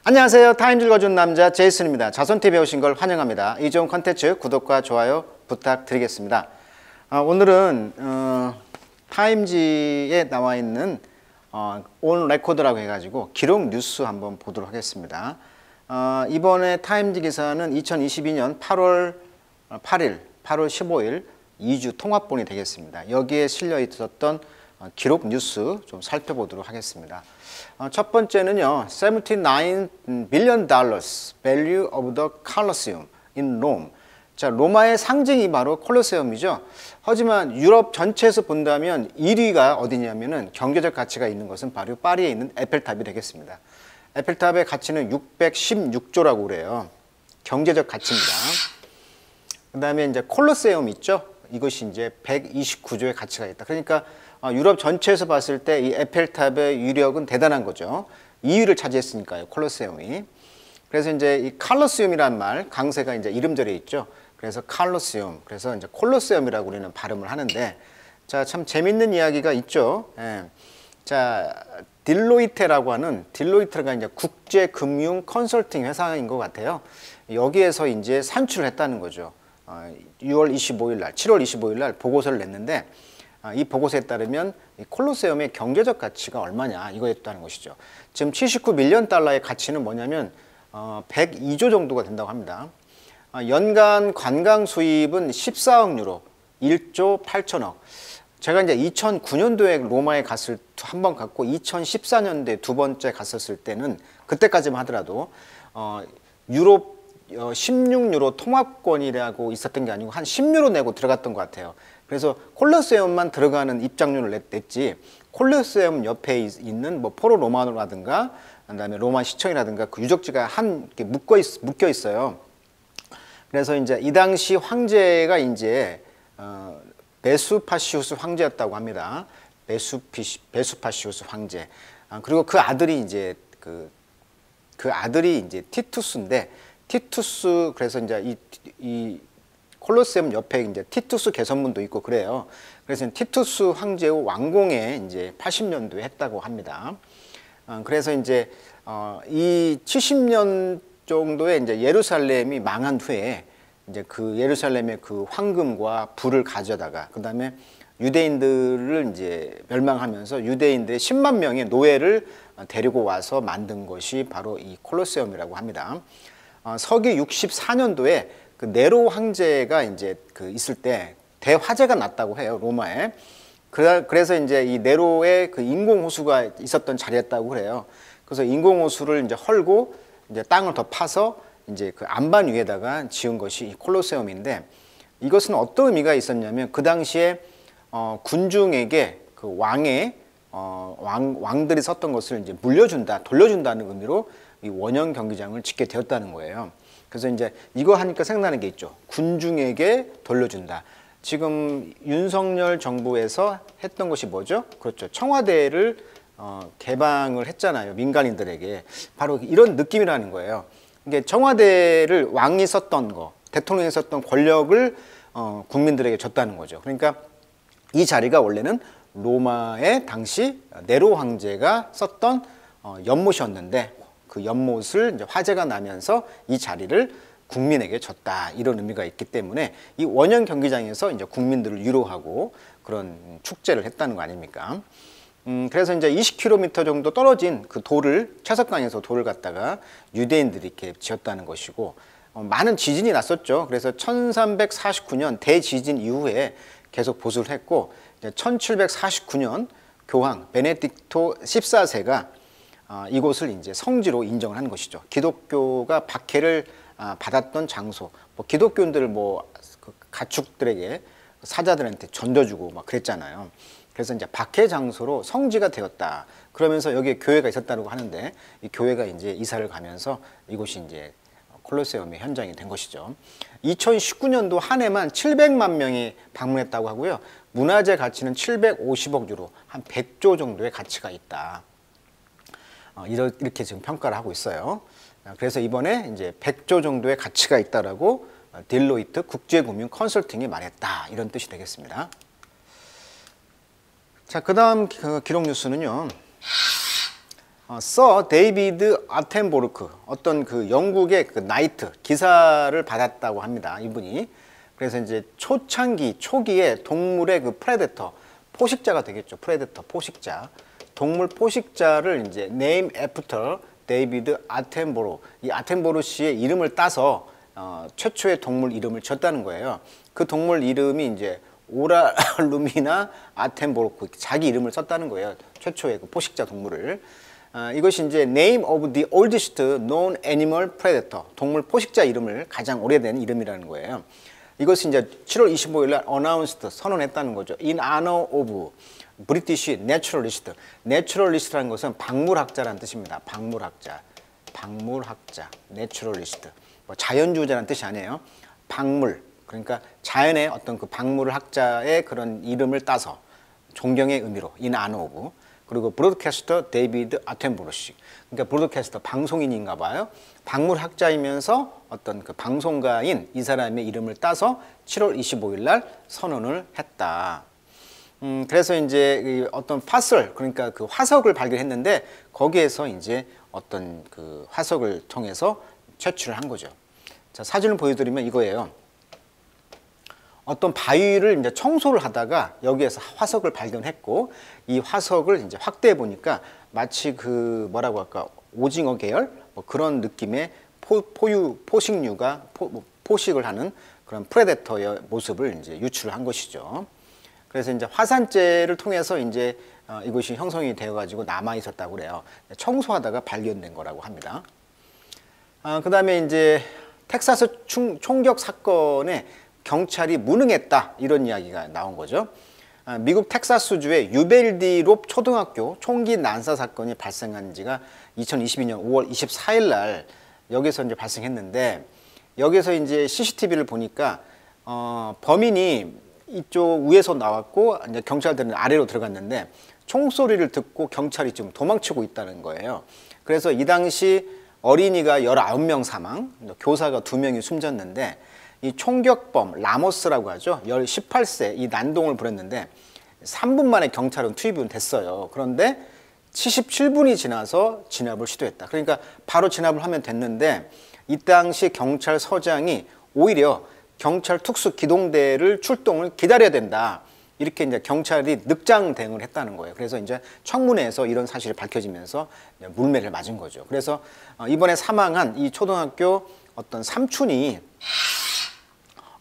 안녕하세요. 타임즈 읽어준 남자 제이슨입니다. 자손TV에 오신 걸 환영합니다. 이 좋은 컨텐츠 구독과 좋아요 부탁드리겠습니다. 오늘은 타임즈에 나와 있는 온 레코드라고 해가지고 기록 뉴스 한번 보도록 하겠습니다. 이번에 타임즈 기사는 2022년 8월 8일, 8월 15일 2주 통합본이 되겠습니다. 여기에 실려 있었던 기록 뉴스 좀 살펴보도록 하겠습니다. 첫 번째는요, $79 billion value of the Colosseum in Rome. 자, 로마의 상징이 바로 콜로세움이죠. 하지만 유럽 전체에서 본다면 1위가 어디냐면은 경제적 가치가 있는 것은 바로 파리에 있는 에펠탑이 되겠습니다. 에펠탑의 가치는 616조라고 그래요. 경제적 가치입니다. 그 다음에 이제 콜로세움 있죠. 이것이 이제 129조의 가치가 있다. 그러니까 유럽 전체에서 봤을 때 이 에펠탑의 위력은 대단한 거죠. 2위를 차지했으니까요, 콜로세움이. 그래서 이제 이 칼로세움이란 말, 강세가 이제 이름절에 있죠. 그래서 칼로세움, 그래서 이제 콜로세움이라고 우리는 발음을 하는데, 자, 참 재밌는 이야기가 있죠. 예. 자, 딜로이테라고 하는, 딜로이트가 이제 국제금융 컨설팅 회사인 것 같아요. 여기에서 이제 산출을 했다는 거죠. 6월 25일 날, 7월 25일 날 보고서를 냈는데, 이 보고서에 따르면 이 콜로세움의 경제적 가치가 얼마냐 이거였다는 것이죠. 지금 $79 밀리언의 가치는 뭐냐면 102조 정도가 된다고 합니다. 연간 관광 수입은 14억 유로, 1조 8천억. 제가 이제 2009년도에 로마에 갔을 한 번 갔고 2014년도에 두 번째 갔었을 때는 그때까지만 하더라도 유럽 16유로 통합권이라고 있었던 게 아니고 한 10유로 내고 들어갔던 것 같아요. 그래서 콜로세움만 들어가는 입장료를 냈지, 콜로세움 옆에 있는 뭐 포로 로마노라든가 그다음에 로마 시청이라든가 그 유적지가 한 이렇게 묶여 있어요. 그래서 이제 이 당시 황제가 이제 베수파시우스 황제였다고 합니다. 베수파시우스 황제. 그리고 그 아들이 이제 그 아들이 이제 티투스인데, 티투스, 그래서 이제 이 콜로세움 옆에 이제 티투스 개선문도 있고 그래요. 그래서 티투스 황제의 왕궁에 이제 80년도에 했다고 합니다. 그래서 이제 이 70년 정도에 이제 예루살렘이 망한 후에 이제 그 예루살렘의 그 황금과 불을 가져다가 그 다음에 유대인들을 이제 멸망하면서 유대인들의 10만 명의 노예를 데리고 와서 만든 것이 바로 이 콜로세움이라고 합니다. 서기 64년도에 그 네로 황제가 이제 그 있을 때 대화재가 났다고 해요, 로마에. 그래서 이제 이 네로의 그 인공호수가 있었던 자리였다고 그래요. 그래서 인공호수를 이제 헐고 이제 땅을 더 파서 이제 그 안반 위에다가 지은 것이 이 콜로세움인데, 이것은 어떤 의미가 있었냐면 그 당시에 군중에게 그 왕들이 썼던 것을 이제 돌려준다는 의미로 이 원형 경기장을 짓게 되었다는 거예요. 그래서 이제 이거 하니까 생각나는 게 있죠. 군중에게 돌려준다. 지금 윤석열 정부에서 했던 것이 뭐죠? 그렇죠. 청와대를 개방을 했잖아요. 민간인들에게. 바로 이런 느낌이라는 거예요. 이게 청와대를 왕이 썼던 거, 대통령이 썼던 권력을 국민들에게 줬다는 거죠. 그러니까 이 자리가 원래는 로마의 당시 네로 황제가 썼던 연못이었는데, 그 연못을 이제 화재가 나면서 이 자리를 국민에게 줬다, 이런 의미가 있기 때문에 이 원형 경기장에서 이제 국민들을 위로하고 그런 축제를 했다는 거 아닙니까? 그래서 이제 20km 정도 떨어진 그 돌을, 채석강에서 돌을 갖다가 유대인들이 이렇게 지었다는 것이고, 많은 지진이 났었죠. 그래서 1349년 대지진 이후에 계속 보수를 했고, 이제 1749년 교황 베네딕토 14세가 이곳을 이제 성지로 인정을 한 것이죠. 기독교가 박해를 받았던 장소, 뭐 기독교인들을 뭐 그 가축들에게, 사자들한테 전져주고 막 그랬잖아요. 그래서 이제 박해 장소로 성지가 되었다. 그러면서 여기에 교회가 있었다고 하는데, 이 교회가 이제 이사를 가면서 이곳이 이제 콜로세움의 현장이 된 것이죠. 2019년도 한 해만 700만 명이 방문했다고 하고요. 문화재 가치는 750억 유로, 한 100조 정도의 가치가 있다. 이렇게 지금 평가를 하고 있어요. 그래서 이번에 이제 100조 정도의 가치가 있다라고 딜로이트 국제금융 컨설팅이 말했다, 이런 뜻이 되겠습니다. 자, 그 다음 기록 뉴스는요, 서 데이비드 아텐보르크 어떤 그 영국의 그 나이트 기사를 받았다고 합니다. 이분이. 그래서 이제 초창기 초기에 동물의 그 프레데터 포식자가 되겠죠. 프레데터 포식자. 동물 포식자를 이제 name after 데이비드 아텐보로 이 아텐보로 씨의 이름을 따서 최초의 동물 이름을 졌다는 거예요. 그 동물 이름이 이제 오라루미나 아텐보르크 자기 이름을 썼다는 거예요. 최초의 그 포식자 동물을. 이것이 이제 name of the oldest known animal predator 동물 포식자 이름을 가장 오래된 이름이라는 거예요. 이것이 이제 7월 25일 날 announced 선언했다는 거죠. In honor of British naturalist. naturalist라는 것은 박물학자라는 뜻입니다. 박물학자, naturalist. 뭐 자연주의자라는 뜻이 아니에요. 박물. 그러니까 자연의 어떤 그 박물 학자의 그런 이름을 따서 존경의 의미로 in honor of. 그리고 브로드캐스터 데이비드 아텐보로 씨. 그러니까 브로드캐스터 방송인인가 봐요. 박물 학자이면서 어떤 그 방송가인 이 사람의 이름을 따서 7월 25일 날 선언을 했다. 그래서 이제 어떤 파설 그러니까 그 화석을 발견했는데 거기에서 이제 어떤 그 화석을 통해서 채취를 한 거죠. 자, 사진을 보여드리면 이거예요. 어떤 바위를 이제 청소를 하다가 여기에서 화석을 발견했고 이 화석을 이제 확대해 보니까 마치 그 뭐라고 할까 오징어 계열 뭐 그런 느낌의 포식류가 포식을 하는 그런 프레데터의 모습을 이제 유출을 한 것이죠. 그래서 이제 화산재를 통해서 이제 이것이 형성이 되어 가지고 남아 있었다고 그래요. 청소하다가 발견된 거라고 합니다. 그다음에 이제 텍사스 총격 사건에 경찰이 무능했다 이런 이야기가 나온 거죠. 미국 텍사스주의 유벨디 롭 초등학교 총기 난사 사건이 발생한 지가 2022년 5월 24일 날 여기서 이제 발생했는데 여기서 이제 CCTV를 보니까 범인이 이쪽 위에서 나왔고 이제 경찰들은 아래로 들어갔는데 총소리를 듣고 경찰이 지금 도망치고 있다는 거예요. 그래서 이 당시 어린이가 19명 사망, 교사가 2명이 숨졌는데 이 총격범 라모스라고 하죠. 18세 이 난동을 부렸는데 3분 만에 경찰은 투입은 됐어요. 그런데 77분이 지나서 진압을 시도했다. 그러니까 바로 진압을 하면 됐는데 이 당시 경찰서장이 오히려 경찰 특수 기동대를 출동을 기다려야 된다. 이렇게 이제 경찰이 늑장 대응을 했다는 거예요. 그래서 이제 청문회에서 이런 사실이 밝혀지면서 물매를 맞은 거죠. 그래서 이번에 사망한 이 초등학교 어떤 삼촌이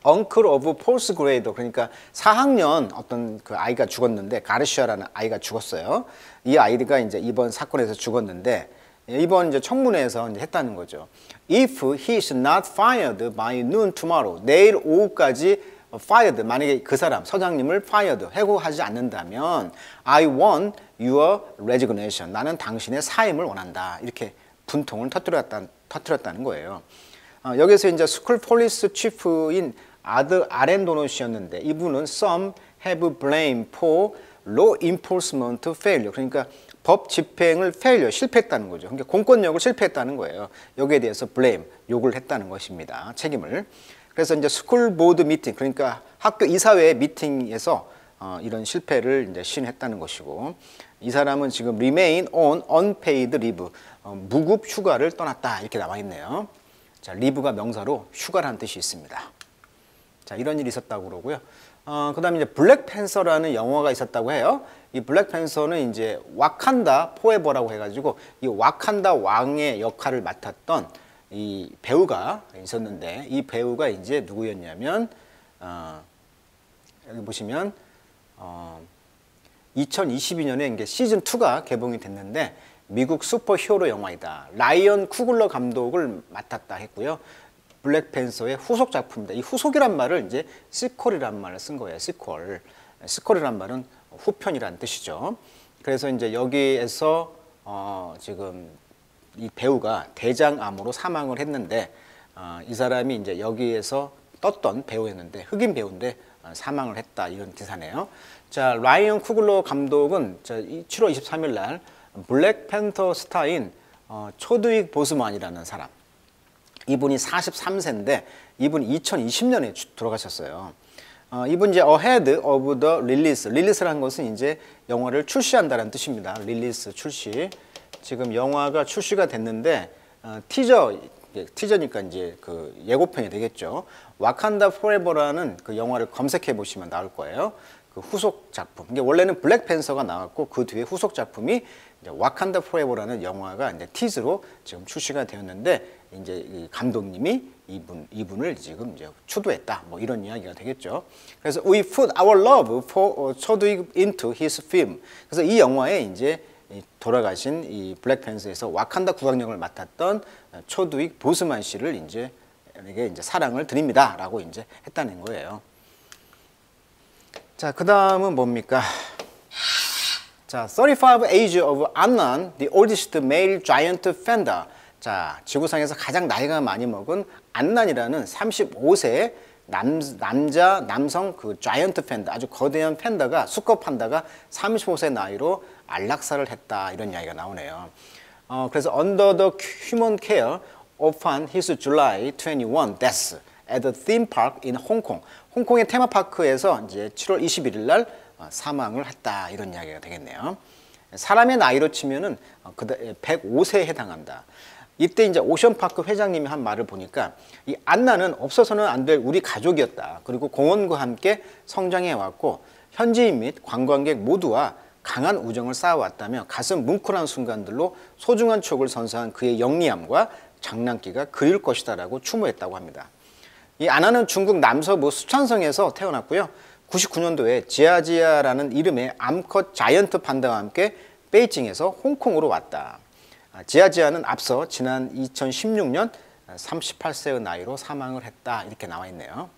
Uncle of Fourth Grader 그러니까 4학년 어떤 그 아이가 죽었는데 가르시아라는 아이가 죽었어요. 이 아이가 이제 이번 사건에서 죽었는데 이번 이제 청문회에서 이제 했다는 거죠. If he is not fired by noon tomorrow 내일 오후까지 fired 만약에 그 사람 서장님을 fired 해고하지 않는다면 I want your resignation 나는 당신의 사임을 원한다 이렇게 분통을 터뜨렸다는 거예요. 여기서 이제 스쿨 폴리스 치프인 아렌도노 씨였는데 이분은 some have blame for law enforcement failure 그러니까 법 집행을 failure 실패했다는 거죠. 그러니까 공권력을 실패했다는 거예요. 여기에 대해서 blame 욕을 했다는 것입니다. 책임을. 그래서 이제 스쿨 보드 미팅 그러니까 학교 이사회 미팅에서 이런 실패를 이제 시인했다는 것이고 이 사람은 지금 remain on unpaid leave 무급 휴가를 떠났다 이렇게 나와 있네요. 자, 리브가 명사로 휴가라는 뜻이 있습니다. 자, 이런 일이 있었다고 그러고요. 그 다음에 이제 블랙팬서라는 영화가 있었다고 해요. 이 블랙팬서는 이제 와칸다 포에버라고 해가지고 이 와칸다 왕의 역할을 맡았던 이 배우가 있었는데 이 배우가 이제 누구였냐면 여기 보시면 2022년에 이제 시즌 2가 개봉이 됐는데 미국 슈퍼히어로 영화이다. 라이언 쿠글러 감독을 맡았다 했고요. 블랙팬서의 후속 작품입니다. 이 후속이란 말을 이제 시퀄이란 말을 쓴 거예요. 시퀄. 시퀄이란 말은 후편이란 뜻이죠. 그래서 이제 여기에서 지금 이 배우가 대장암으로 사망을 했는데 이 사람이 이제 여기에서 떴던 배우였는데 흑인 배우인데 사망을 했다 이런 기사네요. 자, 라이언 쿠글러 감독은 7월 23일 날 블랙팬서 스타인 초드윅 보스만이라는 사람 이분이 43세인데 이분이 2020년에 돌아가셨어요. 이분 이제 ahead of the release. release라는 것은 이제 영화를 출시한다는 뜻입니다. 릴리스 출시. 지금 영화가 출시가 됐는데 티저니까 이제 그 예고편이 되겠죠. 와칸다 포레버라는 그 영화를 검색해 보시면 나올 거예요. 그 후속 작품. 이게 원래는 블랙팬서가 나왔고 그 뒤에 후속 작품이 이제 와칸다 포레버라는 영화가 이제 티즈로 지금 출시가 되었는데 이제 이 감독님이 이분을 지금 이제 추도했다. 뭐 이런 이야기가 되겠죠. 그래서 we put our love for 초두익 into his film. 그래서 이 영화에 이제 돌아가신 이 블랙팬서에서 와칸다 국왕역을 맡았던 초두익 보스만 씨를 이제 사랑을 드립니다라고 이제 했다는 거예요. 자, 그 다음은 뭡니까? 자, 35 Age of Annan, the oldest male giant fender. 자, 지구상에서 가장 나이가 많이 먹은 안난이라는 35세 남성 그 자이언트 팬더, 아주 거대한 팬더가 수컷 판다가 35세 나이로 안락사를 했다 이런 이야기가 나오네요. 그래서 under the human care upon his July 21 death at the theme park in Hong Kong. 홍콩의 테마파크에서 이제 7월 21일 날 사망을 했다 이런 이야기가 되겠네요. 사람의 나이로 치면은 105세에 해당한다. 이때 이제 오션파크 회장님이 한 말을 보니까 이 안나는 없어서는 안 될 우리 가족이었다. 그리고 공원과 함께 성장해 왔고 현지인 및 관광객 모두와 강한 우정을 쌓아왔다며 가슴 뭉클한 순간들로 소중한 추억을 선사한 그의 영리함과 장난기가 그리울 것이다라고 추모했다고 합니다. 이 안나는 중국 남서부 수촨성에서 태어났고요. 99년도에 지아지아라는 이름의 암컷 자이언트 판다와 함께 베이징에서 홍콩으로 왔다. 지아지아는 앞서 지난 2016년 38세의 나이로 사망을 했다 이렇게 나와 있네요.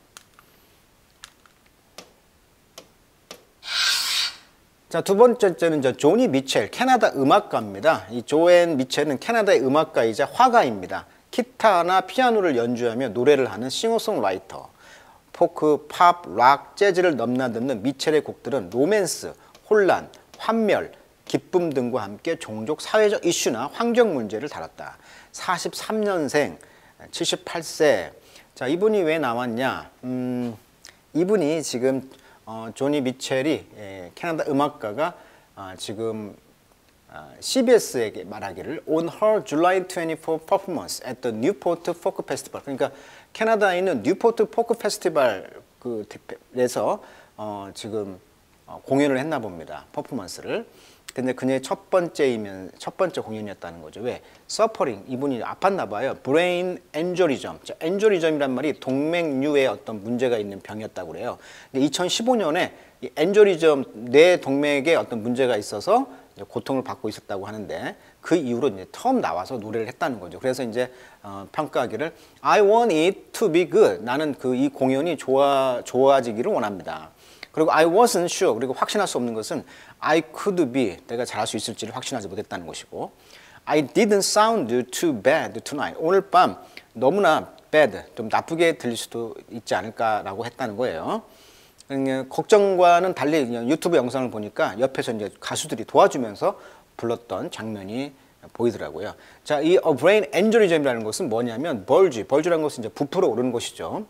자, 두 번째는 조니 미첼, 캐나다 음악가입니다. 이 조앤 미첼은 캐나다의 음악가이자 화가입니다. 기타나 피아노를 연주하며 노래를 하는 싱어송라이터. 포크, 팝, 락, 재즈를 넘나드는 미첼의 곡들은 로맨스, 혼란, 환멸, 기쁨 등과 함께 종족 사회적 이슈나 환경 문제를 다뤘다. 43년생, 78세. 자, 이분이 왜 나왔냐? 이분이 지금 조니 미첼이 캐나다 음악가가 지금 CBS에게 말하기를 on her July 24 performance at the Newport Folk Festival. 그러니까 캐나다에 있는 뉴포트 포크 페스티벌 그에서 지금 공연을 했나 봅니다. 퍼포먼스를. 근데 그녀의 첫 번째 공연이었다는 거죠. 왜? 서퍼링, 이분이 아팠나 봐요. 브레인 엔저리즘. 엔저리즘이란 말이 동맥류에 어떤 문제가 있는 병이었다고 그래요. 근데 2015년에 이 엔저리즘, 뇌 동맥에 어떤 문제가 있어서 고통을 받고 있었다고 하는데 그 이후로 이제 처음 나와서 노래를 했다는 거죠. 그래서 이제 평가하기를 I want it to be good. 나는 이 공연이 좋아지기를 원합니다. 그리고 I wasn't sure. 그리고 확신할 수 없는 것은 I could be. 내가 잘할 수 있을지를 확신하지 못했다는 것이고 I didn't sound too bad tonight. 오늘 밤 너무나 bad, 좀 나쁘게 들릴 수도 있지 않을까라고 했다는 거예요. 걱정과는 달리 유튜브 영상을 보니까 옆에서 이제 가수들이 도와주면서 불렀던 장면이 보이더라고요. 자, 이 brain aneurysm이라는 것은 뭐냐면 벌주라는 것은 이제 부풀어 오르는 것이죠.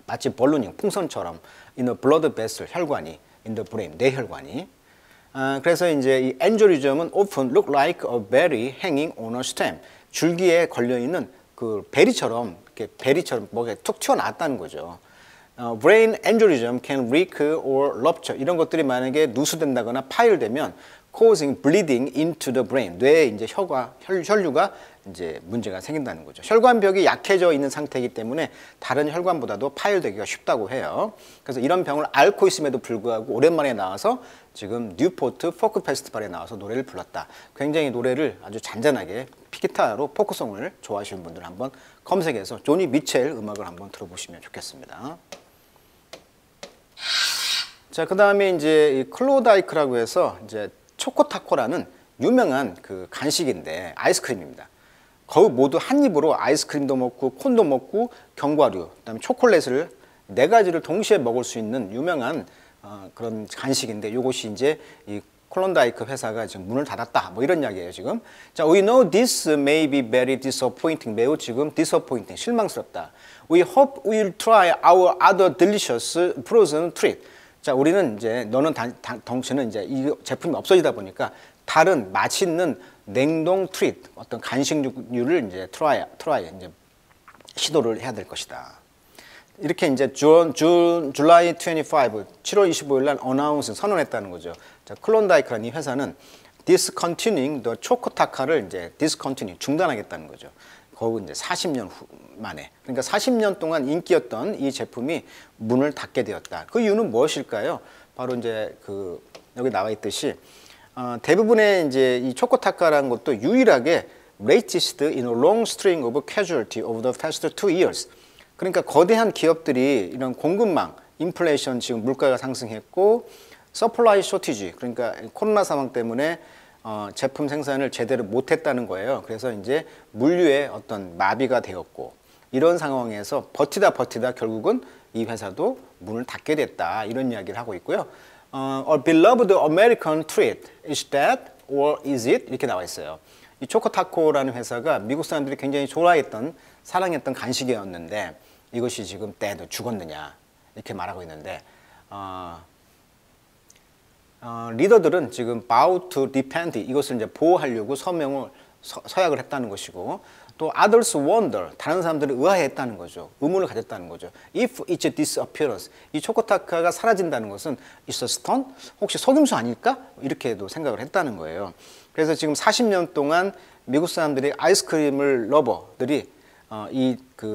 마치 벌루닝, 풍선처럼 in the blood vessel, 혈관이, in the brain, 뇌혈관이. 그래서 이제 이 aneurysm은 often look like a berry hanging on a stem. 줄기에 걸려 있는 그 베리처럼 뭐가 툭 튀어나왔다는 거죠. brain aneurysm can leak or rupture. 이런 것들이 만약에 누수된다거나 파열되면 causing bleeding into the brain. 뇌에 이제 혈류가 이제 문제가 생긴다는 거죠. 혈관벽이 약해져 있는 상태이기 때문에 다른 혈관보다도 파열되기가 쉽다고 해요. 그래서 이런 병을 앓고 있음에도 불구하고 오랜만에 나와서 지금 뉴포트 포크 페스티벌에 나와서 노래를 불렀다. 굉장히 노래를 아주 잔잔하게 기타로 포크송을 좋아하시는 분들 한번 검색해서 조니 미첼 음악을 한번 들어보시면 좋겠습니다. 자, 그 다음에 이제 이 클로다이크라고 해서 이제 초코타코라는 유명한 그 간식인데 아이스크림입니다. 거의 모두 한 입으로 아이스크림도 먹고 콘도 먹고 견과류, 그다음에 초콜릿을 4가지를 동시에 먹을 수 있는 유명한 그런 간식인데 이것이 이제 이 클론다이크 회사가 지금 문을 닫았다. 뭐 이런 이야기예요, 지금. 자, we know this may be very disappointing. 매우 지금 disappointing, 실망스럽다. We hope we'll try our other delicious frozen treat. 자, 우리는 이제 당신은 이제 이 제품이 없어지다 보니까 다른 맛있는 냉동 트릿, 어떤 간식류를 이제 트라이 이제 시도를 해야 될 것이다. 이렇게 이제 July 25, 7월 25일 날 어나운스 선언했다는 거죠. 자, 클론다이크라는 이 회사는 discontinuing the 초코타카를 이제 discontinue 중단하겠다는 거죠. 거의 이제 40년 만에. 그러니까 40년 동안 인기였던 이 제품이 문을 닫게 되었다. 그 이유는 무엇일까요? 바로 이제 그 여기 나와 있듯이 대부분의 이제 이 초코타카라는 것도 유일하게 latest in a long string of casualty over the past 2 years. 그러니까 거대한 기업들이 이런 공급망, 인플레이션 지금 물가가 상승했고 서플라이 쇼티지 그러니까 코로나 상황 때문에 제품 생산을 제대로 못했다는 거예요. 그래서 이제 물류의 어떤 마비가 되었고 이런 상황에서 버티다 결국은 이 회사도 문을 닫게 됐다 이런 이야기를 하고 있고요. A beloved American treat is that or is it? 이렇게 나와 있어요. 이 초코타코라는 회사가 미국 사람들이 굉장히 좋아했던 사랑했던 간식이었는데 이것이 지금 때도 죽었느냐 이렇게 말하고 있는데 리더들은 지금 bow to defend 이것을 이제 보호하려고 서약을 했다는 것이고 또 others wonder 다른 사람들이 의아해했다는 거죠. 의문을 가졌다는 거죠. If it's disappearance 이 초코타카가 사라진다는 것은 it's a stunt 혹시 속임수 아닐까 이렇게도 생각을 했다는 거예요. 그래서 지금 40년 동안 미국 사람들이 아이스크림을 러버들이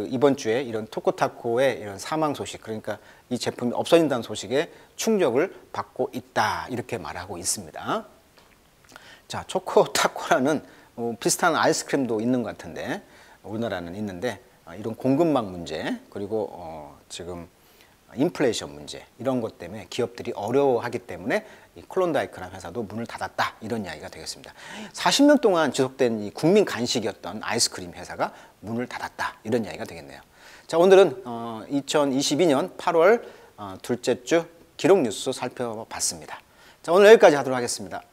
이번 주에 이런 초코타코의 이런 사망 소식 그러니까 이 제품이 없어진다는 소식에 충격을 받고 있다 이렇게 말하고 있습니다. 자, 초코타코라는 비슷한 아이스크림도 있는 것 같은데 우리나라는 있는데 이런 공급망 문제 그리고 지금 인플레이션 문제 이런 것 때문에 기업들이 어려워하기 때문에 이 클론다이크라는 회사도 문을 닫았다 이런 이야기가 되겠습니다. 40년 동안 지속된 이 국민 간식이었던 아이스크림 회사가 문을 닫았다 이런 이야기가 되겠네요. 자, 오늘은 2022년 8월 둘째 주 기록 뉴스 살펴봤습니다. 자, 오늘 여기까지 하도록 하겠습니다.